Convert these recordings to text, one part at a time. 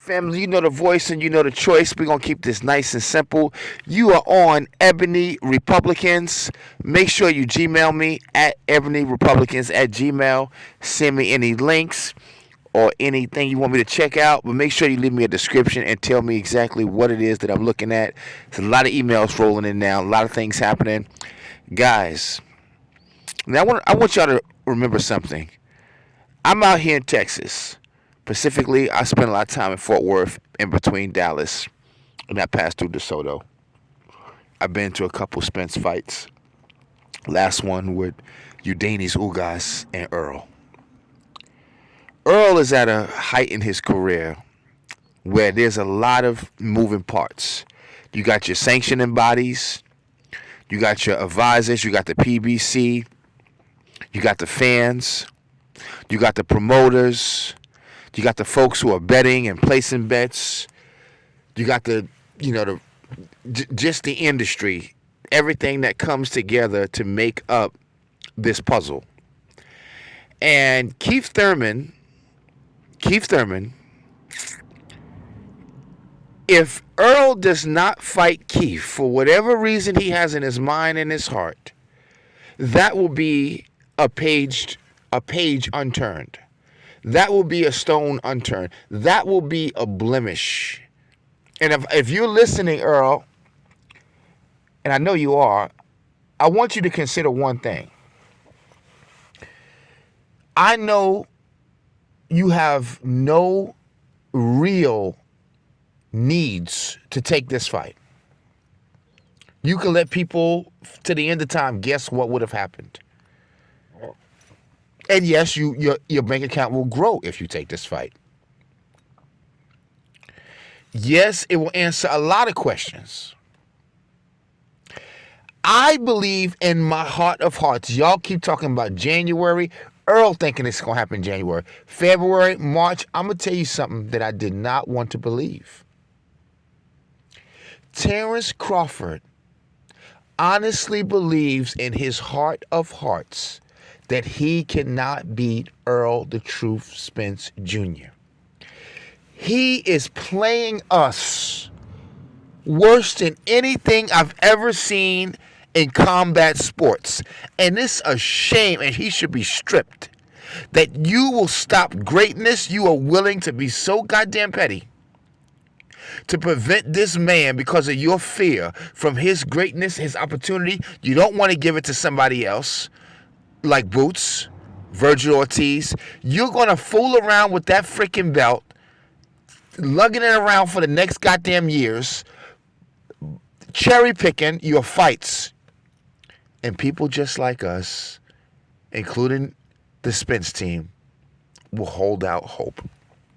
Family, you know the voice and you know the choice. We're going to keep this nice and simple. You are on Ebony Republicans. Make sure you Gmail me at ebonyrepublicans at gmail. Send me any links or anything you want me to check out. But make sure you leave me a description and tell me exactly what it is that I'm looking at. There's a lot of emails rolling in now, a lot of things happening. Guys, now I want y'all to remember something. I'm out here in Texas. Specifically, I spent a lot of time in Fort Worth in between Dallas and I passed through DeSoto. I've been to a couple Spence fights. Last one with Udanis Ugas and Errol. Errol is at a height in his career where there's a lot of moving parts. You got your sanctioning bodies, you got your advisors, you got the PBC, you got the fans, you got the promoters, you got the folks who are betting and placing bets, you got just the industry, everything that comes together to make up this puzzle. And Keith Thurman, if Errol does not fight Keith for whatever reason he has in his mind and his heart, that will be a page unturned. That will be a stone unturned. That will be a blemish. And if you're listening, Errol, and I know you are, I want you to consider one thing. I know you have no real needs to take this fight. You can let people to the end of time guess what would have happened. And yes, your bank account will grow if you take this fight. Yes, it will answer a lot of questions. I believe in my heart of hearts. Y'all keep talking about January. Errol thinking it's going to happen in January. February, March. I'm going to tell you something that I did not want to believe. Terence Crawford honestly believes in his heart of hearts that he cannot beat Errol the Truth Spence Jr. He is playing us worse than anything I've ever seen in combat sports. And it's a shame, and he should be stripped. That you will stop greatness. You are willing to be so goddamn petty to prevent this man because of your fear from his greatness, his opportunity. You don't want to give it to somebody else like Boots, Virgil Ortiz. You're going to fool around with that freaking belt, lugging it around for the next goddamn years, cherry picking your fights. And people just like us, including the Spence team, will hold out hope.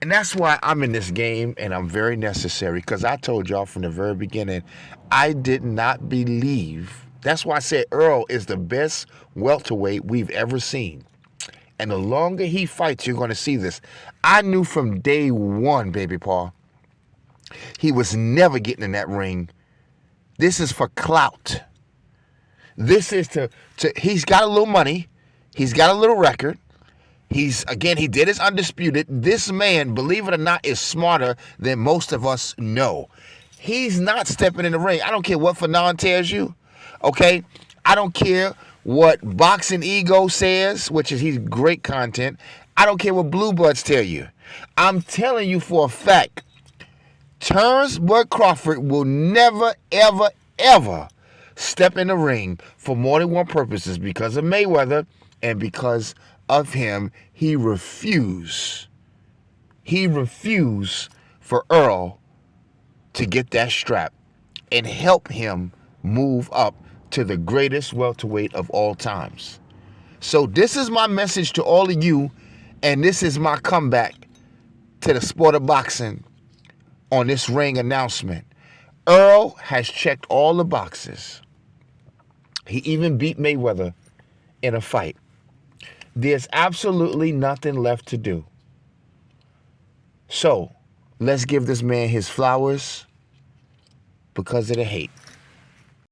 And that's why I'm in this game, and I'm very necessary, because I told y'all from the very beginning, I did not believe. That's why I said Errol is the best welterweight we've ever seen. And the longer he fights, you're going to see this. I knew from day one, baby Paul, he was never getting in that ring. This is for clout. This is he's got a little money. He's got a little record. He did his undisputed. This man, believe it or not, is smarter than most of us know. He's not stepping in the ring. I don't care what Fanon tells you. Okay? I don't care what Boxing Ego says, which is he's great content. I don't care what Blue Bloods tell you. I'm telling you for a fact, Terence Bud Crawford will never, ever, ever step in the ring for more than one purposes, because of Mayweather and because of him. He refused for Errol to get that strap and help him move up to the greatest welterweight of all times. So this is my message to all of you, and this is my comeback to the sport of boxing on this ring announcement. Errol has checked all the boxes. He even beat Mayweather in a fight. There's absolutely nothing left to do. So let's give this man his flowers because of the hate.